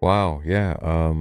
Wow, yeah,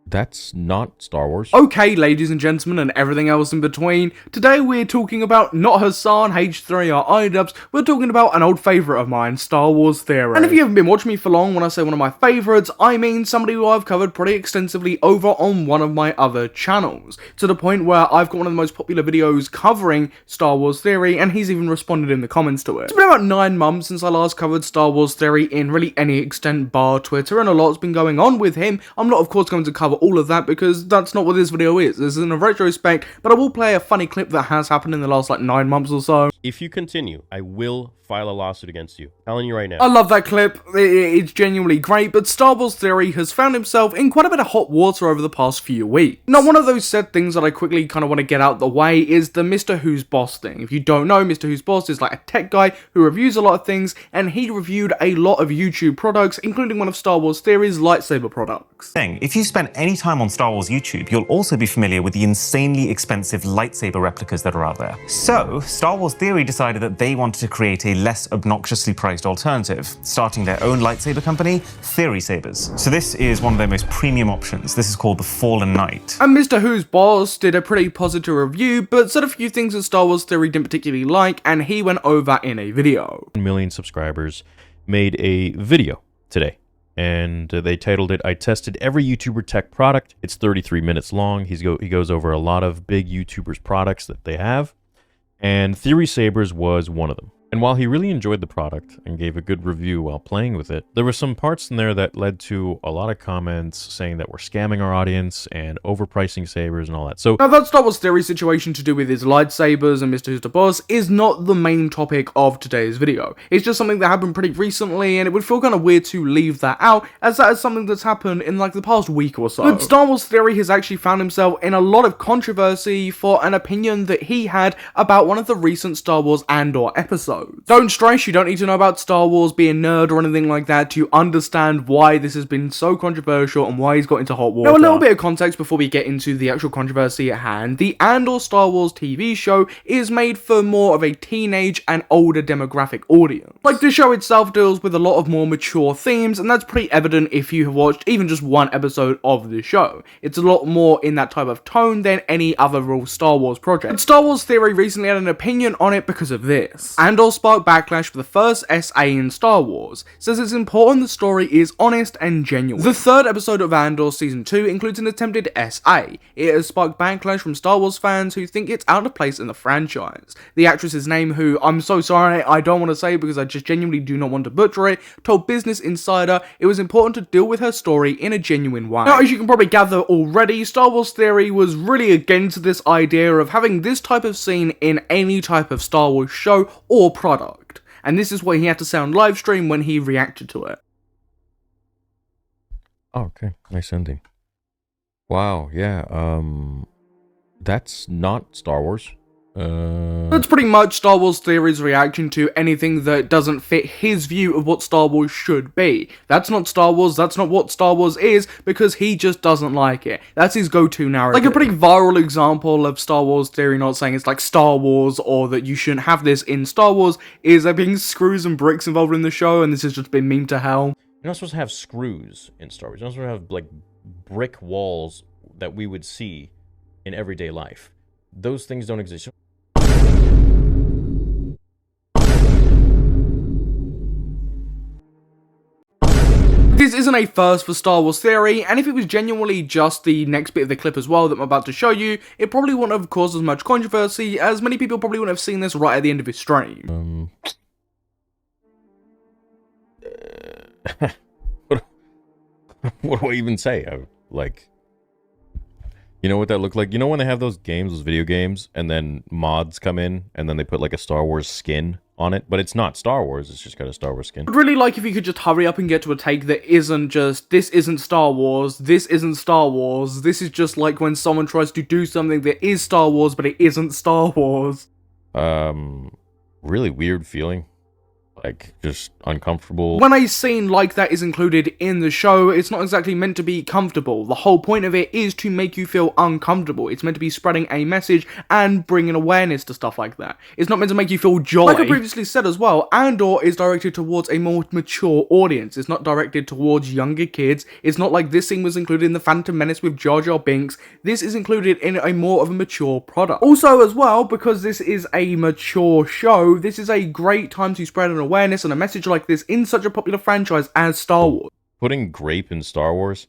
that's not Star Wars. Okay, ladies and gentlemen, and everything else in between, today we're talking about not Hasan, H3, or idubbbz, we're talking about an old favourite of mine, Star Wars Theory. And if you haven't been watching me for long, when I say one of my favourites, I mean somebody who I've covered pretty extensively over on one of my other channels, to the point where I've got one of the most popular videos covering Star Wars Theory, and he's even responded in the comments to it. It's been about 9 months since I last covered Star Wars Theory in really any extent bar Twitter, and a lot's been going on with him. I'm not, of course, going to cover all of that because that's not what this video is. This isn't a retrospect, but I will play a funny clip that has happened in the last 9 months or so. If you continue, I will file a lawsuit against you. Telling you right now. I love that clip, it's genuinely great, but Star Wars Theory has found himself in quite a bit of hot water over the past few weeks. Now, one of those said things that I quickly kind of want to get out the way is the Mr. Who's Boss thing. If you don't know, Mr. Who's Boss is like a tech guy who reviews a lot of things, and he reviewed a lot of YouTube products, including one of Star Wars Theory's lightsaber products. If you spent any time on Star Wars YouTube, you'll also be familiar with the insanely expensive lightsaber replicas that are out there. So, Star Wars Theory decided that they wanted to create a less obnoxiously priced alternative, starting their own lightsaber company, Theory Sabers. So this is one of their most premium options. This is called the Fallen Knight. And Mr. Who's Boss did a pretty positive review, but said a few things that Star Wars Theory didn't particularly like, and he went over in a video. 1 million subscribers made a video today, and they titled it, "I tested every YouTuber tech product." It's 33 minutes long. He goes over a lot of big YouTubers' products that they have, and Theory Sabers was one of them. And while he really enjoyed the product and gave a good review while playing with it, there were some parts in there that led to a lot of comments saying that we're scamming our audience and overpricing sabers and all that. So now, that Star Wars Theory situation to do with his lightsabers and Mr. Who's the Boss is not the main topic of today's video. It's just something that happened pretty recently, and it would feel kind of weird to leave that out, as that is something that's happened in like the past week or so. But Star Wars Theory has actually found himself in a lot of controversy for an opinion that he had about one of the recent Star Wars Andor episodes. Don't stress, you don't need to know about Star Wars, be a nerd or anything like that to understand why this has been so controversial and why he's got into hot water. Now, a little bit of context before we get into the actual controversy at hand. The Andor Star Wars TV show is made for more of a teenage and older demographic audience. Like, the show itself deals with a lot of more mature themes, and that's pretty evident if you have watched even just one episode of the show. It's a lot more in that type of tone than any other real Star Wars project. But Star Wars Theory recently had an opinion on it because of this. Andor sparked backlash for the first SA in Star Wars, says it's important the story is honest and genuine. The third episode of Andor Season 2 includes an attempted SA. It has sparked backlash from Star Wars fans who think it's out of place in the franchise. The actress's name, who I'm so sorry I don't want to say because I just genuinely do not want to butcher it, told Business Insider it was important to deal with her story in a genuine way. Now, as you can probably gather already, Star Wars Theory was really against this idea of having this type of scene in any type of Star Wars show or product. And this is what he had to say on livestream when he reacted to it. oh, okay, nice ending. Wow, yeah, that's not Star Wars. That's pretty much Star Wars Theory's reaction to anything that doesn't fit his view of what Star Wars should be. That's not Star Wars, that's not what Star Wars is, because he just doesn't like it. That's his go-to narrative. Like, a pretty viral example of Star Wars Theory not saying it's like Star Wars, or that you shouldn't have this in Star Wars, is there being screws and bricks involved in the show, and this has just been memed to hell. You're not supposed to have screws in Star Wars. You're not supposed to have, like, brick walls that we would see in everyday life. Those things don't exist. This isn't a first for Star Wars Theory, and if it was genuinely just the next bit of the clip as well that I'm about to show you, it probably wouldn't have caused as much controversy, as many people probably wouldn't have seen this right at the end of his stream. What do I even say? Like, you know what that looked like? You know when they have those games, those video games, and then mods come in, and then they put like a Star Wars skin on it, but it's not Star Wars, it's just got a Star Wars skin. I'd really like if you could just hurry up and get to a take that isn't just, this isn't Star Wars, this isn't Star Wars, this is just like when someone tries to do something that is Star Wars, but it isn't Star Wars. Really weird feeling. Like, just uncomfortable. When a scene like that is included in the show, it's not exactly meant to be comfortable. The whole point of it is to make you feel uncomfortable. It's meant to be spreading a message and bringing awareness to stuff like that. It's not meant to make you feel joy. Like I previously said as well, Andor is directed towards a more mature audience. It's not directed towards younger kids. It's not like this scene was included in The Phantom Menace with Jar Jar Binks. This is included in a more of a mature product. Also as well, because this is a mature show, this is a great time to spread an awareness and a message like this in such a popular franchise as Star Wars. Putting grape in Star Wars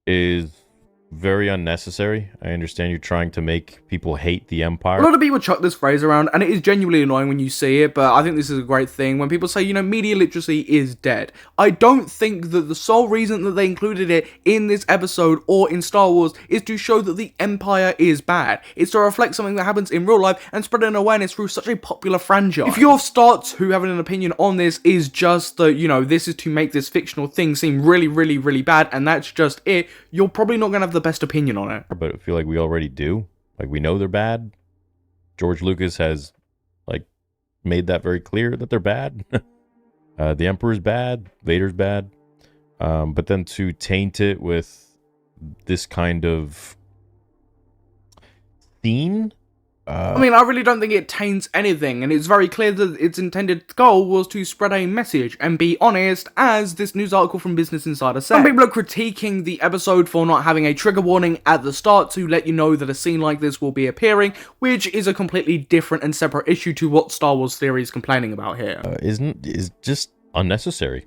is very unnecessary. I understand you're trying to make people hate the Empire. A lot of people chuck this phrase around, and it is genuinely annoying when you see it, but I think this is a great thing when people say, you know, media literacy is dead. I don't think that the sole reason that they included it in this episode or in Star Wars is to show that the Empire is bad. It's to reflect something that happens in real life and spread an awareness through such a popular franchise. If your stance who have an opinion on this is just that, you know, this is to make this fictional thing seem really, really, really bad, and that's just it, you're probably not going to have the best opinion on it. But I feel like we already do. Like, we know they're bad. George Lucas has, like, made that very clear that they're bad. The Emperor's bad. Vader's bad. But then to taint it with this kind of scene... I mean, I really don't think it taints anything, and it's very clear that its intended goal was to spread a message and be honest, as this news article from Business Insider said. Some people are critiquing the episode for not having a trigger warning at the start to let you know that a scene like this will be appearing, which is a completely different and separate issue to what Star Wars Theory is complaining about here. Is just unnecessary.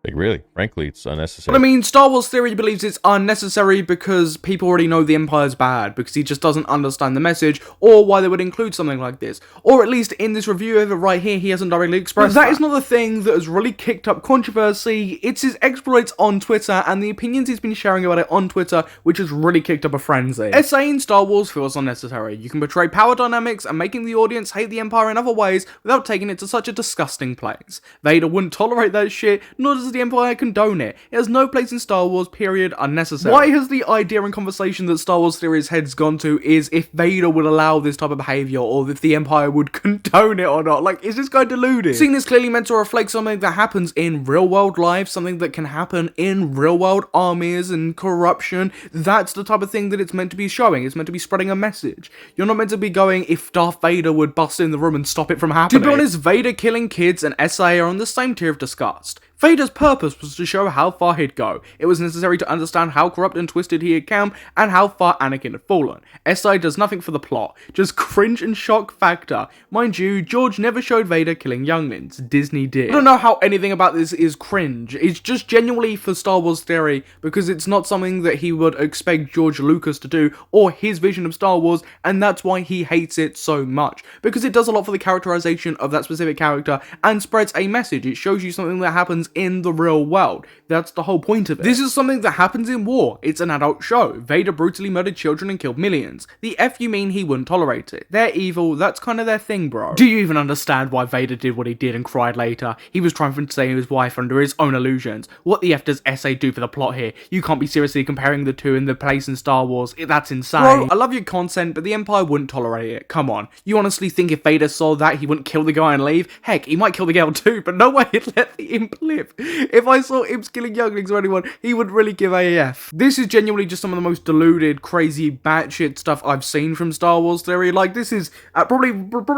Like, really, frankly, it's unnecessary. But I mean, Star Wars Theory believes it's unnecessary because people already know the Empire's bad, because he just doesn't understand the message, or why they would include something like this. Or at least in this review of it right here, he hasn't directly expressed that. That is not the thing that has really kicked up controversy. It's his exploits on Twitter, and the opinions he's been sharing about it on Twitter, which has really kicked up a frenzy. Essaying Star Wars feels unnecessary. You can portray power dynamics and making the audience hate the Empire in other ways without taking it to such a disgusting place. Vader wouldn't tolerate that shit, nor does the Empire condone it. It has no place in Star Wars, period, unnecessary. Why has the idea and conversation that Star Wars Theory's head's gone to is if Vader would allow this type of behaviour, or if the Empire would condone it or not? Like, is this guy deluded? Seeing this clearly meant to reflect something that happens in real world life, something that can happen in real world armies and corruption. That's the type of thing that it's meant to be showing. It's meant to be spreading a message. You're not meant to be going, if Darth Vader would bust in the room and stop it from happening. To be honest, Vader killing kids and SA are on the same tier of disgust. Vader's purpose was to show how far he'd go. It was necessary to understand how corrupt and twisted he had come, and how far Anakin had fallen. SI does nothing for the plot, just cringe and shock factor. Mind you, George never showed Vader killing younglings. Disney did. I don't know how anything about this is cringe. It's just genuinely for Star Wars Theory, because it's not something that he would expect George Lucas to do, or his vision of Star Wars, and that's why he hates it so much. Because it does a lot for the characterization of that specific character, and spreads a message. It shows you something that happens in the real world. That's the whole point of it. This is something that happens in war. It's an adult show. Vader brutally murdered children and killed millions. The F you mean he wouldn't tolerate it. They're evil, that's kind of their thing, bro. Do you even understand why Vader did what he did and cried later? He was trying to save his wife under his own illusions. What the F does SA do for the plot here? You can't be seriously comparing the two in the place in Star Wars. That's insane. Bro, I love your content, but the Empire wouldn't tolerate it. Come on. You honestly think if Vader saw that, he wouldn't kill the guy and leave? Heck, he might kill the girl too, but no way he'd let the imp live. If I saw Imps killing younglings or anyone, he would really give AF. This is genuinely just some of the most deluded, crazy, batshit stuff I've seen from Star Wars Theory. Like, this is probably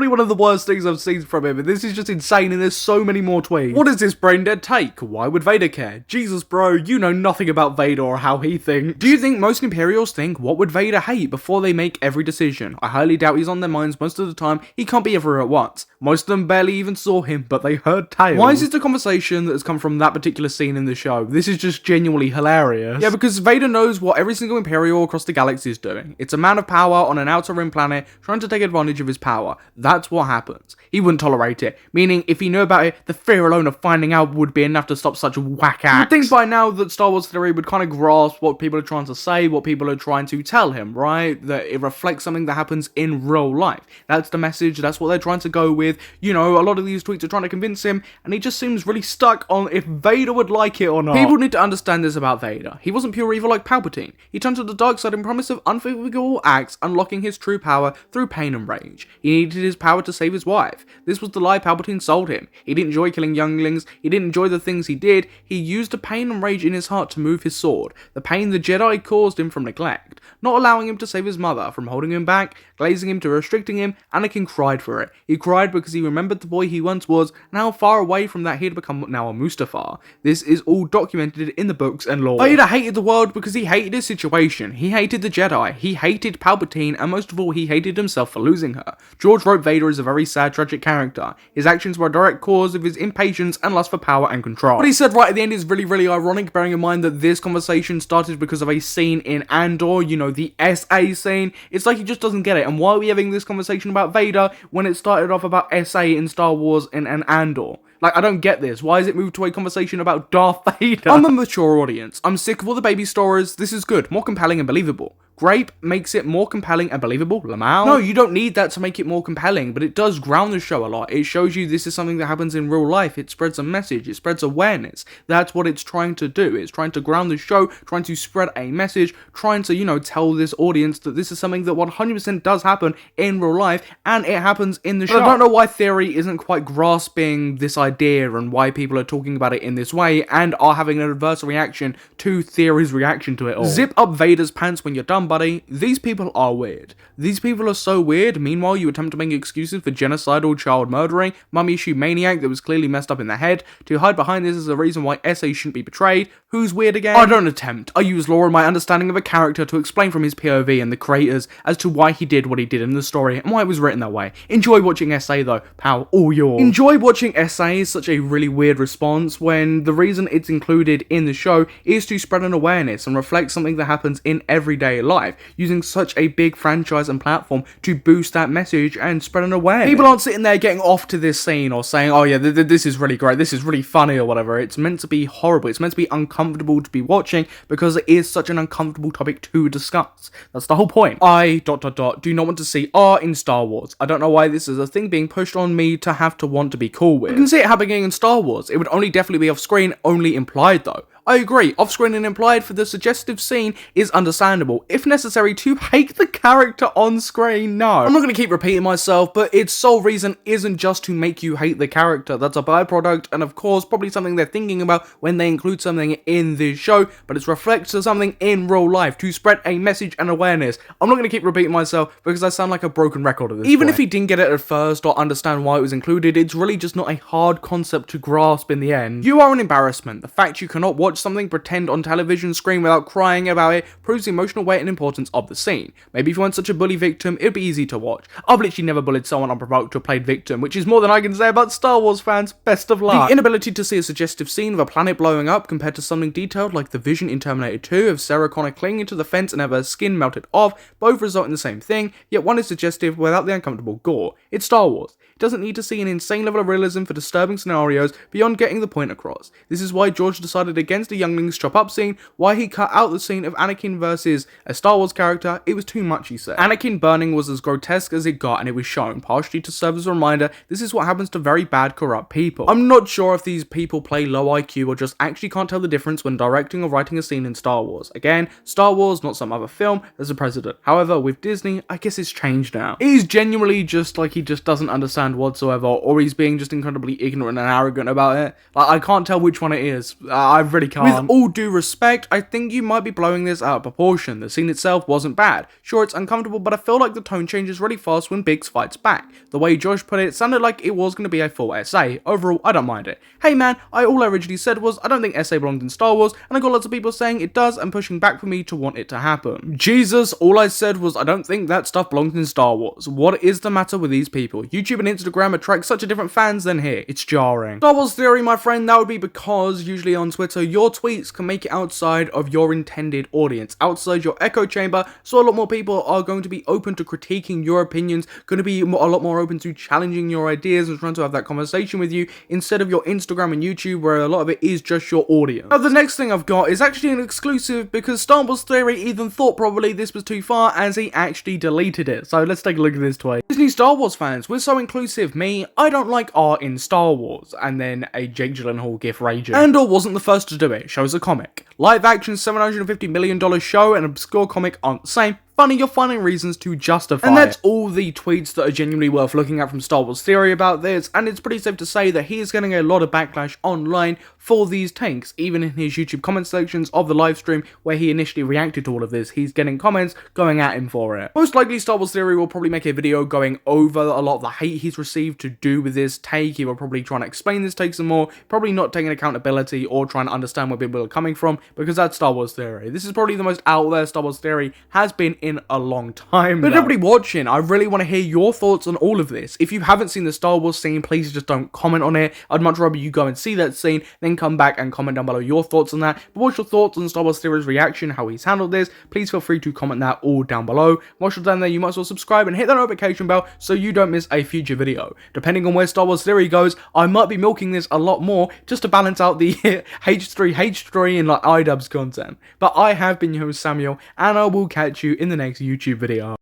one of the worst things I've seen from him, and this is just insane, and there's so many more tweets. What is this brain dead take? Why would Vader care? Jesus, bro, you know nothing about Vader or how he thinks. Do you think most Imperials think, what would Vader hate before they make every decision? I highly doubt he's on their minds most of the time. He can't be everywhere at once. Most of them barely even saw him, but they heard tales. Why is this a conversation that has come from that particular scene in the show? This is just genuinely hilarious. Yeah, because Vader knows what every single Imperial across the galaxy is doing. It's a man of power on an outer rim planet trying to take advantage of his power. That's what happens. He wouldn't tolerate it, meaning if he knew about it, the fear alone of finding out would be enough to stop such whack acts. You'd think by now that Star Wars Theory would kind of grasp what people are trying to say, what people are trying to tell him, right? That it reflects something that happens in real life. That's the message, that's what they're trying to go with. You know, a lot of these tweets are trying to convince him, and he just seems really stuck on if Vader would like it or not. People need to understand this about Vader. He wasn't pure evil like Palpatine. He turned to the dark side in promise of unforgivable acts, unlocking his true power through pain and rage. He needed his power to save his wife. This was the lie Palpatine sold him. He didn't enjoy killing younglings. He didn't enjoy the things he did. He used the pain and rage in his heart to move his sword. The pain the Jedi caused him from neglect, not allowing him to save his mother, from holding him back, glazing him to restricting him. Anakin cried for it. He cried because he remembered the boy he once was and how far away from that he had become now a Mustafar. This is all documented in the books and lore. Vader hated the world because he hated his situation. He hated the Jedi. He hated Palpatine, and most of all, he hated himself for losing her. George wrote Vader as a very sad, tragic character. His actions were a direct cause of his impatience and lust for power and control. What he said right at the end is really, really ironic, bearing in mind that this conversation started because of a scene in Andor, you know, the SA scene. It's like he just doesn't get it. And why are we having this conversation about Vader when it started off about SA in Star Wars and Andor? Like, I don't get this. Why has it moved to a conversation about Darth Vader? I'm a mature audience. I'm sick of all the baby stories. This is good, more compelling and believable. Grape makes it more compelling and believable. Lamau? No, you don't need that to make it more compelling, but it does ground the show a lot. It shows you this is something that happens in real life. It spreads a message. It spreads awareness. That's what it's trying to do. It's trying to ground the show, trying to spread a message, trying to, you know, tell this audience that this is something that 100% does happen in real life, and it happens in the show. I don't know why Theory isn't quite grasping this idea and why people are talking about it in this way and are having an adverse reaction to Theory's reaction to it all. Zip up Vader's pants when you're done, buddy. These people are weird. These people are so weird. Meanwhile, you attempt to make excuses for genocidal, child murdering, mummy issue maniac that was clearly messed up in the head. To hide behind this as a reason why SA shouldn't be betrayed. Who's weird again? I don't attempt. I use lore and my understanding of a character to explain from his POV and the creators as to why he did what he did in the story and why it was written that way. Enjoy watching SA though, pal, all yours. Enjoy watching SA is such a really weird response when the reason it's included in the show is to spread an awareness and reflect something that happens in everyday life, using such a big franchise and platform to boost that message and spread an awareness. People aren't sitting there getting off to this scene or saying, oh yeah, this is really great, this is really funny or whatever. It's meant to be horrible. It's meant to be uncomfortable to be watching because it is such an uncomfortable topic to discuss. That's the whole point. I, do not want to see R in Star Wars. I don't know why this is a thing being pushed on me to have to want to be cool with. You can see it happening in Star Wars. It would only definitely be off screen, only implied though. I agree, off-screen and implied for the suggestive scene is understandable. If necessary, to hate the character on screen, no. I'm not going to keep repeating myself, but its sole reason isn't just to make you hate the character. That's a byproduct, and of course, probably something they're thinking about when they include something in this show, but it reflects something in real life to spread a message and awareness. I'm not going to keep repeating myself because I sound like a broken record at this Even point. If he didn't get it at first or understand why it was included, it's really just not a hard concept to grasp in the end. You are an embarrassment. The fact you cannot watch something pretend on television screen without crying about it proves the emotional weight and importance of the scene. Maybe if you weren't such a bully victim, it'd be easy to watch. I've literally never bullied someone unprovoked or played victim, which is more than I can say about Star Wars fans. Best of luck. The inability to see a suggestive scene of a planet blowing up compared to something detailed like the vision in Terminator 2 of Sarah Connor clinging to the fence and have her skin melted off, both result in the same thing, yet one is suggestive without the uncomfortable gore. It's Star Wars. It doesn't need to see an insane level of realism for disturbing scenarios beyond getting the point across. This is why George decided against the younglings chop up scene, why he cut out the scene of Anakin versus a Star Wars character. It was too much, he said. Anakin burning was as grotesque as it got, and it was shown, partially to serve as a reminder this is what happens to very bad, corrupt people. I'm not sure if these people play low IQ or just actually can't tell the difference when directing or writing a scene in Star Wars. Again, Star Wars, not some other film, there's a precedent. However, with Disney, I guess it's changed now. He's genuinely just like he just doesn't understand whatsoever, or he's being just incredibly ignorant and arrogant about it. Like, I can't tell which one it is. I really can't. With all due respect, I think you might be blowing this out of proportion. The scene itself wasn't bad. Sure, it's uncomfortable, but I feel like the tone changes really fast when Biggs fights back. The way Josh put it sounded like it was going to be a full SA. Overall, I don't mind it. Hey man, all I originally said was I don't think SA belonged in Star Wars, and I got lots of people saying it does and pushing back for me to want it to happen. Jesus, all I said was I don't think that stuff belongs in Star Wars. What is the matter with these people? YouTube and Instagram attract such a different fans than here. It's jarring. Star Wars theory, my friend, that would be because usually on Twitter, you're your tweets can make it outside of your intended audience, outside your echo chamber, so a lot more people are going to be open to critiquing your opinions, going to be a lot more open to challenging your ideas and trying to have that conversation with you, instead of your Instagram and YouTube, where a lot of it is just your audience. Now, the next thing I've got is actually an exclusive, because Star Wars Theory even thought probably this was too far, as he actually deleted it. So let's take a look at this tweet. Disney Star Wars fans, we're so inclusive. Me, I don't like art in Star Wars. And then a Jake Gyllenhaal gif raging. Andor wasn't the first to do it. Shows a comic. Live action $750 million show and obscure comic aren't the same. Funny, you're finding reasons to justify And that's all the tweets that are genuinely worth looking at from Star Wars Theory about this, and it's pretty safe to say that he is getting a lot of backlash online for these takes. Even in his YouTube comment sections of the live stream where he initially reacted to all of this, he's getting comments going at him for it. Most likely Star Wars Theory will probably make a video going over a lot of the hate he's received to do with this take. He will probably try and explain this take some more, probably not taking accountability or trying to understand where people are coming from, because that's Star Wars Theory. This is probably the most out there Star Wars Theory has been in a long time. But everybody watching, I really want to hear your thoughts on all of this. If you haven't seen the Star Wars scene, please just don't comment on it. I'd much rather you go and see that scene, then come back and comment down below your thoughts on that. But what's your thoughts on Star Wars Theory's reaction, how he's handled this? Please feel free to comment that all down below. Once you're done there, you might as well subscribe and hit that notification bell so you don't miss a future video. Depending on where Star Wars Theory goes, I might be milking this a lot more just to balance out the H3 and like idubbbz content. But I have been your host Samuel, and I will catch you in the next YouTube video.